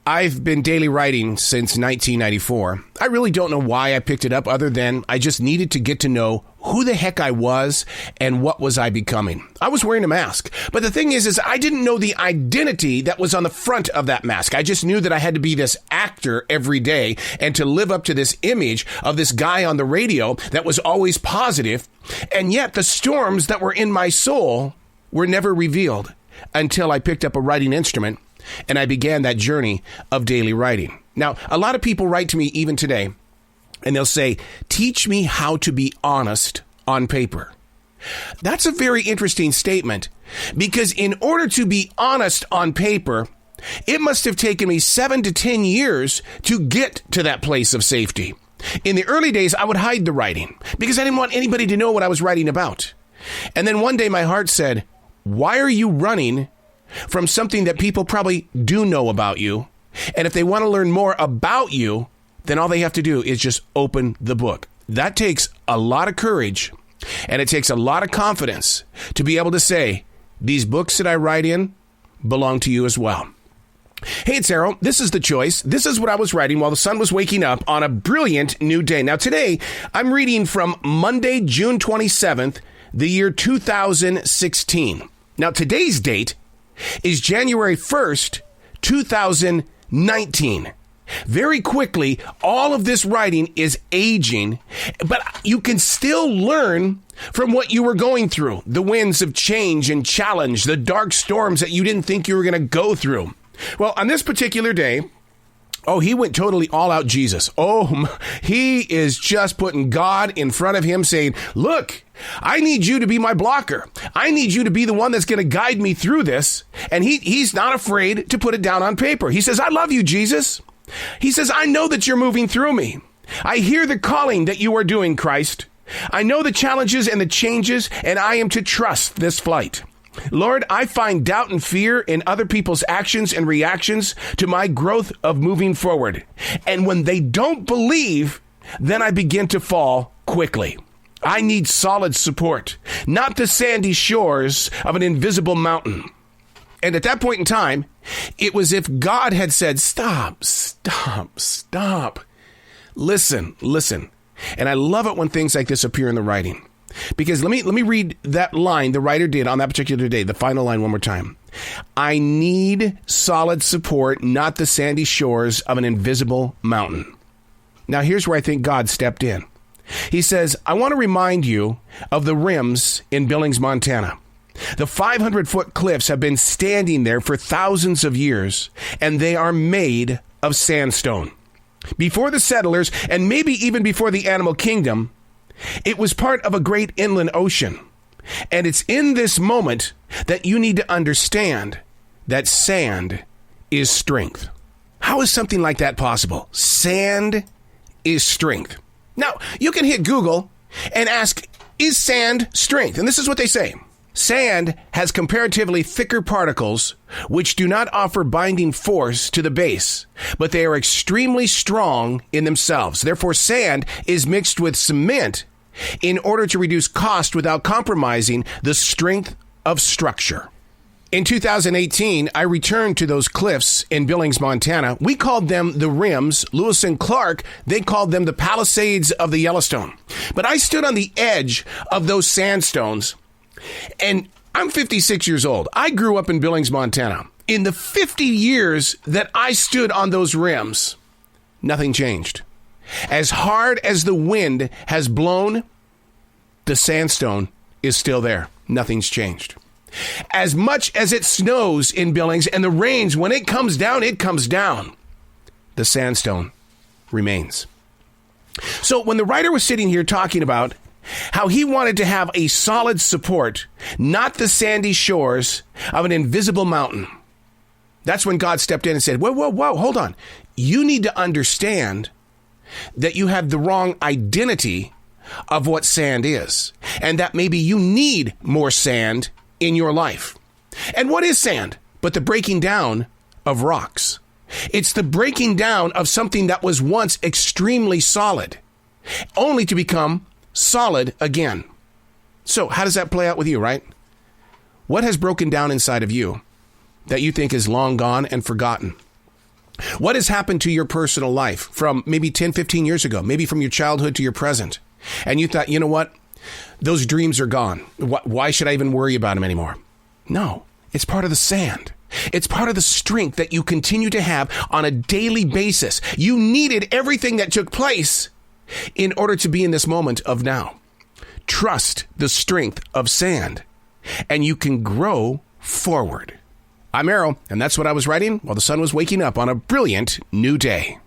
I've been daily writing since 1994. I really don't know why I picked it up other than I just needed to get to know who the heck I was and what was I becoming. I was wearing a mask. But the thing is I didn't know the identity that was on the front of that mask. I just knew that I had to be this actor every day and to live up to this image of this guy on the radio that was always positive. And yet the storms that were in my soul were never revealed until I picked up a writing instrument and I began that journey of daily writing. Now, a lot of people write to me even today, and they'll say, teach me how to be honest on paper. That's a very interesting statement, because in order to be honest on paper, it must have taken me 7 to 10 years to get to that place of safety. In the early days, I would hide the writing because I didn't want anybody to know what I was writing about. And then one day my heart said, why are you running from something that people probably do know about you? And if they want to learn more about you, then all they have to do is just open the book. That takes a lot of courage, and it takes a lot of confidence to be able to say, these books that I write in belong to you as well. Hey, it's Errol. This is The Choice. This is what I was writing while the sun was waking up on a brilliant new day. Now, today, I'm reading from Monday, June 27th, the year 2016. Now, today's date is January 1st, 2019. Very quickly, all of this writing is aging, but you can still learn from what you were going through. The winds of change and challenge, the dark storms that you didn't think you were going to go through. Well, on this particular day, he went totally all out Jesus. He is just putting God in front of him saying, look, I need you to be my blocker. I need you to be the one that's going to guide me through this. And he's not afraid to put it down on paper. He says, I love you, Jesus. He says, I know that you're moving through me. I hear the calling that you are doing, Christ. I know the challenges and the changes, and I am to trust this flight. Lord, I find doubt and fear in other people's actions and reactions to my growth of moving forward. And when they don't believe, then I begin to fall quickly. I need solid support, not the sandy shores of an invisible mountain. And at that point in time, it was if God had said, stop. Listen. And I love it when things like this appear in the writing. Because let me read that line the writer did on that particular day, the final line one more time. I need solid support, not the sandy shores of an invisible mountain. Now, here's where I think God stepped in. He says, I want to remind you of the rims in Billings, Montana. The 500-foot cliffs have been standing there for thousands of years, and they are made of sandstone. Before the settlers, and maybe even before the animal kingdom, it was part of a great inland ocean. And it's in this moment that you need to understand that sand is strength. How is something like that possible? Sand is strength. Now, you can hit Google and ask, is sand strength? And this is what they say. Sand has comparatively thicker particles which do not offer binding force to the base, but they are extremely strong in themselves. Therefore, sand is mixed with cement in order to reduce cost without compromising the strength of structure. In 2018, I returned to those cliffs in Billings, Montana. We called them the Rims. Lewis and Clark, they called them the Palisades of the Yellowstone. But I stood on the edge of those sandstones, and I'm 56 years old. I grew up in Billings, Montana. In the 50 years that I stood on those rims, nothing changed. As hard as the wind has blown, the sandstone is still there. Nothing's changed. As much as it snows in Billings and the rains, when it comes down, the sandstone remains. So when the writer was sitting here talking about how he wanted to have a solid support, not the sandy shores of an invisible mountain, that's when God stepped in and said, whoa, hold on. You need to understand that you have the wrong identity of what sand is, and that maybe you need more sand in your life. And what is sand but the breaking down of rocks? It's the breaking down of something that was once extremely solid, only to become solid again. So how does that play out with you, right? What has broken down inside of you that you think is long gone and forgotten? What has happened to your personal life from maybe 10, 15 years ago, maybe from your childhood to your present? And you thought, you know what? Those dreams are gone. Why should I even worry about them anymore? No, it's part of the sand. It's part of the strength that you continue to have on a daily basis. You needed everything that took place in order to be in this moment of now. Trust the strength of sand, and you can grow forward. I'm Errol, and that's what I was writing while the sun was waking up on a brilliant new day.